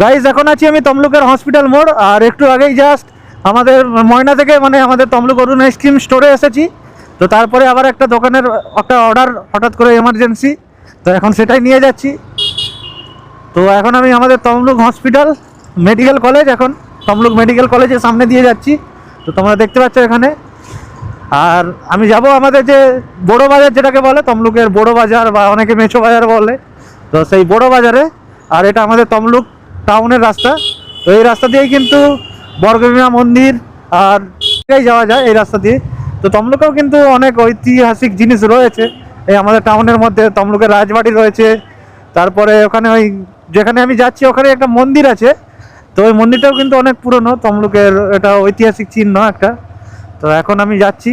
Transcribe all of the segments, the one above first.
Guys এখন আছি আমি তমলুকের হসপিটাল মোড়, আর একটু আগেই জাস্ট আমাদের ময়না থেকে মানে আমাদের তমলুক অরুণ আইসক্রিম স্টোরে এসেছি। তো তারপরে আবার একটা দোকানের একটা অর্ডার হঠাৎ করে এমার্জেন্সি, তো এখন সেটাই নিয়ে যাচ্ছি। তো এখন আমি আমাদের তমলুক হসপিটাল মেডিকেল কলেজ, এখন তমলুক মেডিকেল কলেজের সামনে দিয়ে যাচ্ছি। তো তোমরা দেখতে পাচ্ছ এখানে। আর আমি যাব আমাদের যে বড় বাজার যেটাকে বলে তমলুকের বড় বাজার, বা অনেকে মেছো বাজার বলে, তো সেই বড় বাজারে। আর এটা আমাদের তমলুক টাউনের রাস্তা। তো এই রাস্তা দিয়েই কিন্তু বর্গভীমা মন্দির আর যাওয়া যায় এই রাস্তা দিয়ে। তো তমলুকেও কিন্তু অনেক ঐতিহাসিক জিনিস রয়েছে এই আমাদের টাউনের মধ্যে। তমলুকের রাজবাড়ি রয়েছে, তারপরে ওখানে ওই যেখানে আমি যাচ্ছি ওখানে একটা মন্দির আছে। তো ওই মন্দিরটাও কিন্তু অনেক পুরনো তমলুকের, এটা ঐতিহাসিক চিহ্ন একটা। তো এখন আমি যাচ্ছি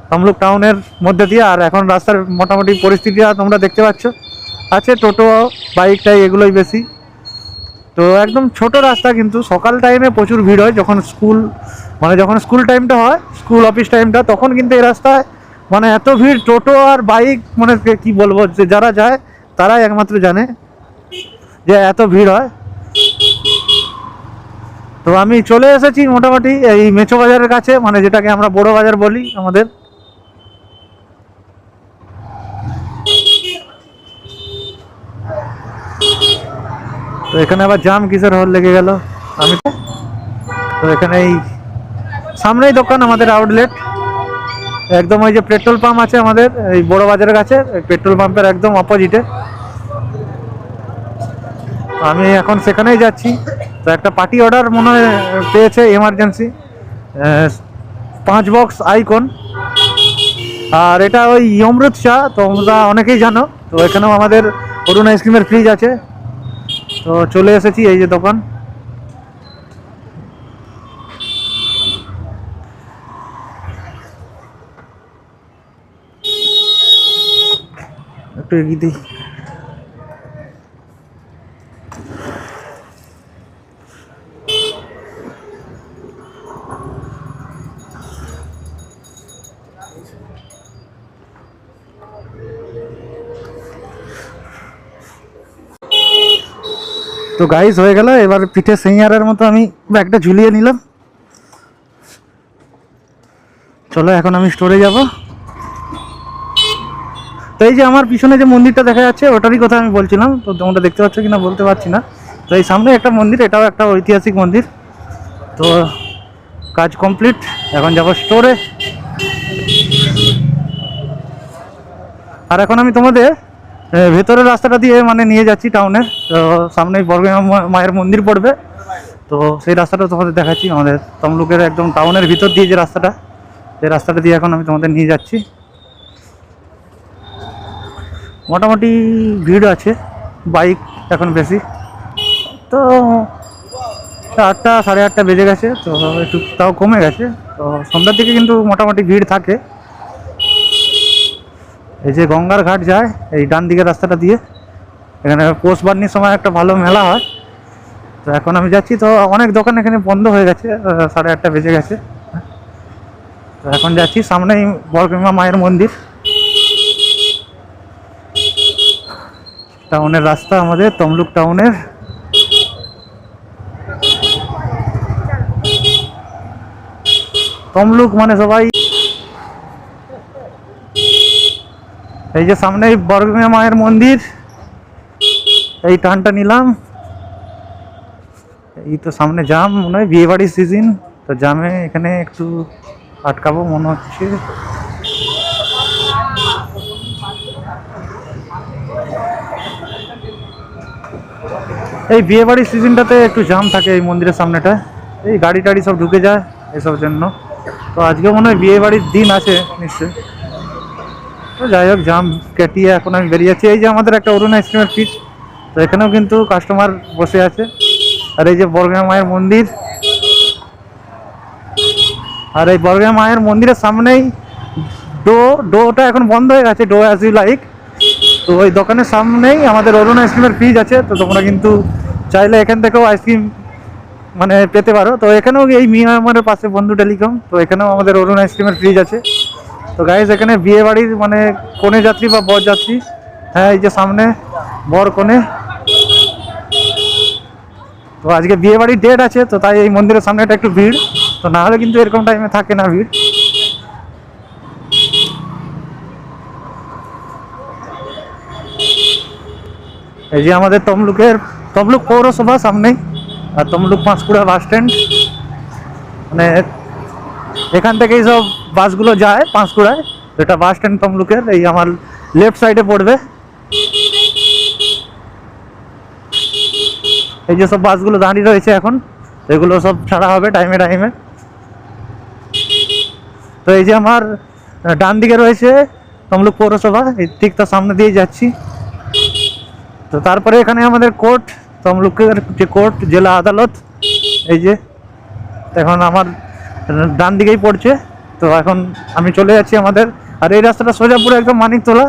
তমলুক টাউনের মধ্যে দিয়ে। আর এখন রাস্তার মোটামুটি পরিস্থিতি তোমরা দেখতে পাচ্ছ, আছে টোটো বাইক টাইক এগুলোই বেশি। তো একদম ছোট রাস্তা, কিন্তু সকাল টাইমে প্রচুর ভিড় হয় যখন স্কুল, মানে যখন স্কুল টাইমটা হয়, স্কুল অফিস টাইমটা, তখন কিন্তু এই রাস্তায় মানে এত ভিড় টোটো আর বাইক, মানে কি বলবো, যে যারা যায় তারাই একমাত্র জানে যে এত ভিড় হয়। তো আমি চলে এসেছি মোটামুটি এই মেছো বাজারের কাছে, মানে যেটাকে আমরা বড় বাজার বলি আমাদের। তো এখানে আবার জাম কিসের হল লেগে গেল। আমি তো এখানে এই সামনেই দোকান আমাদের আউটলেট, একদম ওই যে পেট্রোল পাম্প আছে আমাদের এই বড় বাজারের কাছে, পেট্রোল পাম্পের একদম অপোজিটে। আমি এখন সেখানেই যাচ্ছি। তো একটা পার্টি অর্ডার মনে হয় পেয়েছে এমার্জেন্সি, 5 বক্স আইকন। আর এটা ওই অমৃত চা, তোমরা অনেকেই জানো। তো এখানেও আমাদের অরুণ আইসক্রিমের ফ্রিজ আছে। তো চলে এসেছি এই যে দোকান। একটু এগিয়ে দিই। তো গাইস হয়ে গেল, এবার পিঠে সিঙ্গারের মতো আমি ব্যাগটা ঝুলিয়ে নিলাম। চলো এখন আমি স্টোরে যাব। তো এই যে আমার পিছনে যে মন্দিরটা দেখা যাচ্ছে ওটারই কথা আমি বলছিলাম। তো তোমরা দেখতে পাচ্ছ কিনা বলতে পারছি না। তো এই সামনে একটা মন্দির, এটাও একটা ঐতিহাসিক মন্দির। তো কাজ কমপ্লিট, এখন যাব স্টোরে। আর এখন আমি তোমাদের ভেতরের রাস্তাটা দিয়ে মানে নিয়ে যাচ্ছি টাউনে। তো সামনেই বর্গভীমা মায়ের মন্দির পড়বে, তো সেই রাস্তাটা তোমাদের দেখাচ্ছি। আমাদের তমলুকের একদম টাউনের ভিতর দিয়ে যে রাস্তাটা, সেই রাস্তাটা দিয়ে এখন আমি তোমাদের নিয়ে যাচ্ছি। মোটামুটি ভিড় আছে, বাইক এখন বেশি। তো 8টা 8:30 বেজে গেছে, তো একটু তাও কমে গেছে। তো সন্ধ্যার দিকে কিন্তু মোটামুটি ভিড় থাকে। এই যে গঙ্গার ঘাট যায় এই ডান দিকের রাস্তাটা দিয়ে, এখানে পৌষ বার্নির সময় একটা ভালো মেলা হয়। তো এখন আমি যাচ্ছি, তো অনেক দোকান এখানে বন্ধ হয়ে গেছে, 8:30 বেজে গেছে। তো এখন যাচ্ছি, সামনেই বর্গভীমা মায়ের মন্দির। টাউনের রাস্তা আমাদের তমলুক টাউনের। তমলুক মানে সবাই। এই যে সামনেই বর্গভীমা মায়ের মন্দির, এই টানটা নিলাম। এই তো সামনে জাম, মনে হয় বিয়ে বাড়ির সিজন, তো জামে এখানে একটু আটকাবো মনে হচ্ছে। এই বিয়ে বাড়ির সিজনটাতে একটু জাম থাকে এই মন্দিরের সামনেটা, এই গাড়ি টাড়ি সব ঢুকে যায় এসব জন্য। তো আজকে মনে হয় বিয়ে বাড়ির দিন আছে নিশ্চয়ই। তো যাই হোক, জাম কাটিয়ে এখন আমি বেরিয়ে যাচ্ছি। এই যে আমাদের একটা অরুণ আইসক্রিমের ফিট, তো এখানেও কিন্তু কাস্টমার বসে আছে। আর এই যে বর্গভীমা মায়ের মন্দির, আর এই বর্গভীমা মায়ের মন্দিরের সামনেই ডোটা এখন বন্ধ হয়ে গেছে, ডো অ্যাজ ইউ লাইক। তো ওই দোকানের সামনেই আমাদের অরুণ আইসক্রিমের ফ্রিজ আছে। তো তোমরা কিন্তু চাইলে এখান থেকেও আইসক্রিম মানে পেতে পারো। তো এখানেও এই মিয়ামারের পাশে বন্ধু টেলিকম, তো এখানেও আমাদের অরুণ আইসক্রিমের ফ্রিজ আছে। তো গাইজ এখানে বিয়ে বাড়ির মানে কনে যাত্রী বা বর যাত্রী, হ্যাঁ এই যে সামনে বর কনে। তো তো আজকে বিয়ে বাড়ির ডেট আছে, তো তাই এই মন্দিরের সামনেটা একটু ভিড়, তো না হলে কিন্তু এরকম টাইমে থাকে না ভিড়। এই যে আমাদের তমলুক পৌরসভা সামনেই, আর তমলুক পাঁশকুড়া বাস স্ট্যান্ড, মানে এখান থেকেই সব বাসগুলো যায় পাঁশকুড়ায়। এটা বাস স্ট্যান্ড তমলুকের, এই আমার লেফট সাইডে পড়বে। এই যে সব বাসগুলো দাঁড়িয়ে রয়েছে এখন, এগুলো সব ছাড়া হবে টাইমে টাইমে। তো এই যে আমার ডান দিকে রয়েছে তমলুক পৌরসভা, এই ঠিক তার সামনে দিয়ে যাচ্ছি। তো তারপরে এখানে আমাদের কোর্ট, তমলুকের যে কোর্ট, জেলা আদালত, এই যে এখন আমার ডান দিকেই পড়ছে। তো এখন আমি চলে যাচ্ছি আমাদের, আর এই রাস্তাটা সোজা পুরো একদম মানিকতলা।